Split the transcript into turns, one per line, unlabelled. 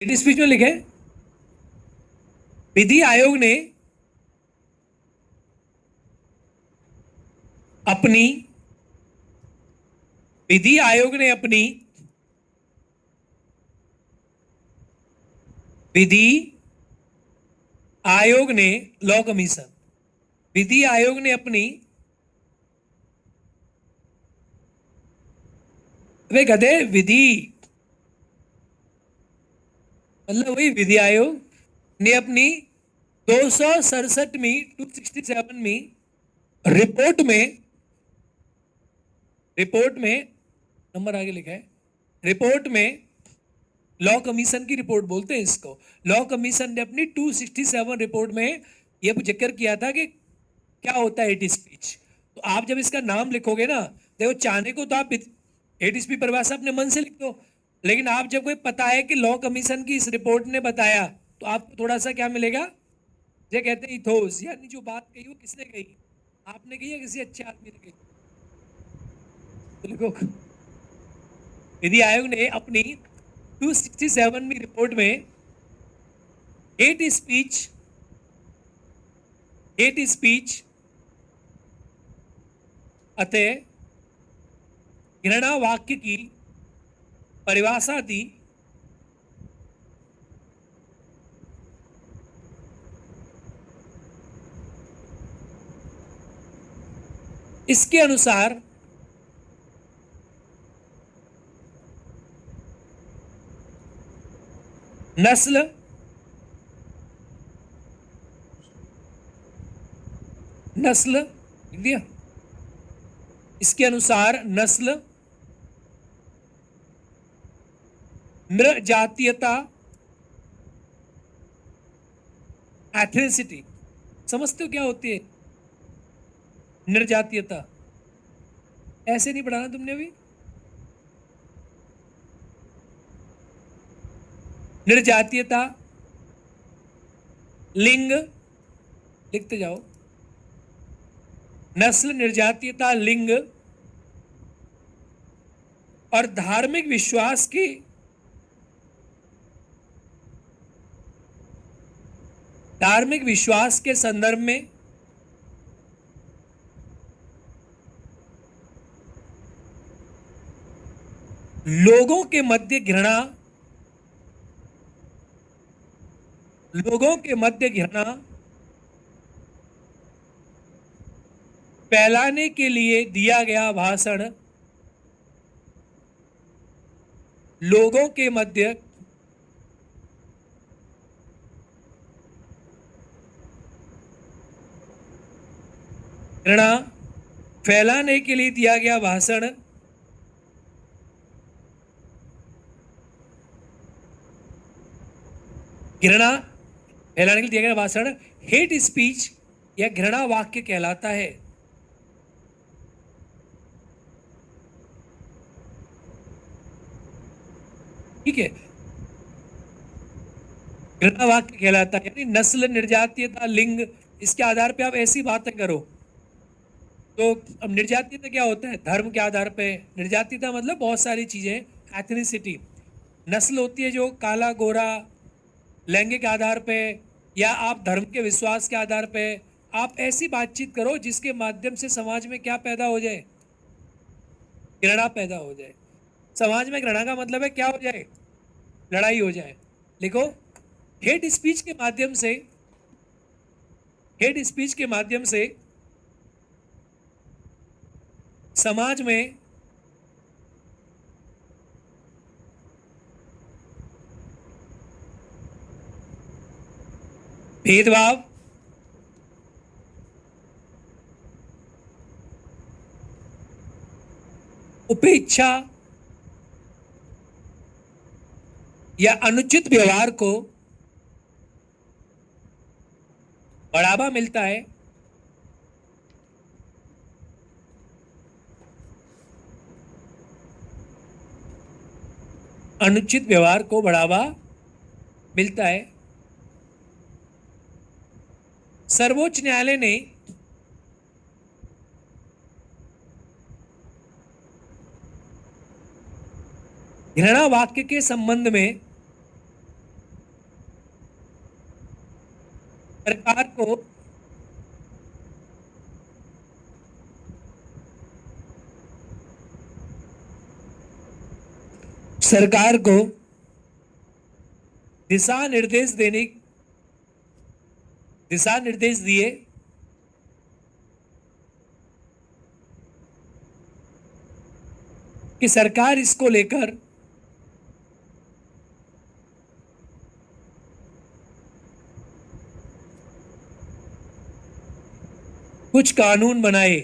Hate speech में लिखे विधि आयोग ने अपनी विधि आयोग ने अपनी विधि आयोग ने लॉ कमीशन विधि आयोग ने अपनी वे गधे विधि मतलब वही विधि आयोग ने अपनी 267वीं 267वीं रिपोर्ट में नंबर आगे लिखा है। रिपोर्ट में लॉ कमीशन की रिपोर्ट बोलते हैं इसको। लॉ कमीशन ने अपनी 267 रिपोर्ट में यह जिक्र किया था कि क्या होता है हेट स्पीच। तो आप जब इसका नाम लिखोगे ना, देखो चाहने को तो आप हेट स्पीच परिभाषा अपने मन से लिख दो, लेकिन आप जब कोई पता है कि लॉ कमीशन की इस रिपोर्ट ने बताया तो आपको थोड़ा सा क्या मिलेगा, ये कहते हैं इथोस, यानी जो बात कही वो किसने कही, आपने कही या किसी अच्छे आदमी ने कही। तो लिखो विधि आयोग ने अपनी 267वीं रिपोर्ट में हेट स्पीच अतः घृणा वाक्य की परिभाषा दी। इसके अनुसार नस्ल लिख दिया। इसके अनुसार नस्ल, मृ जातीयता, एथनिसिटी, समझते हो क्या होती है निर्जातीयता? ऐसे नहीं पढ़ाना तुमने अभी। निर्जातीयता, लिंग लिखते जाओ, नस्ल, निर्जातीयता, लिंग और धार्मिक विश्वास के संदर्भ में लोगों के मध्य घृणा फैलाने के लिए दिया गया भाषण लोगों के मध्य घृणा फैलाने के लिए दिया गया भाषण घृणा फैलाने के लिए दिया गया भाषण हेट स्पीच या घृणा वाक्य कहलाता है। ठीक है, घृणा वाक्य कहलाता है, यानी नस्ल, निर्जातीयता, लिंग, इसके आधार पे आप ऐसी बातें करो। तो अब निर्जातीयता क्या होता है? धर्म के आधार पे। निर्जातीयता मतलब बहुत सारी चीजें। एथनिसिटी, नस्ल होती है जो काला गोरा, लैंगिक आधार पे या आप धर्म के विश्वास के आधार पे आप ऐसी बातचीत करो जिसके माध्यम से समाज में क्या पैदा हो जाए, घृणा पैदा हो जाए। समाज में घृणा का मतलब है क्या हो जाए, लड़ाई हो जाए। लिखो, हेट स्पीच के माध्यम से समाज में भेदभाव, उपेक्षा या अनुचित व्यवहार को बढ़ावा मिलता है। अनुचित व्यवहार को बढ़ावा मिलता है। सर्वोच्च न्यायालय ने घृणा वाक्य के संबंध में सरकार को दिशा निर्देश दिए कि सरकार इसको लेकर कुछ कानून बनाए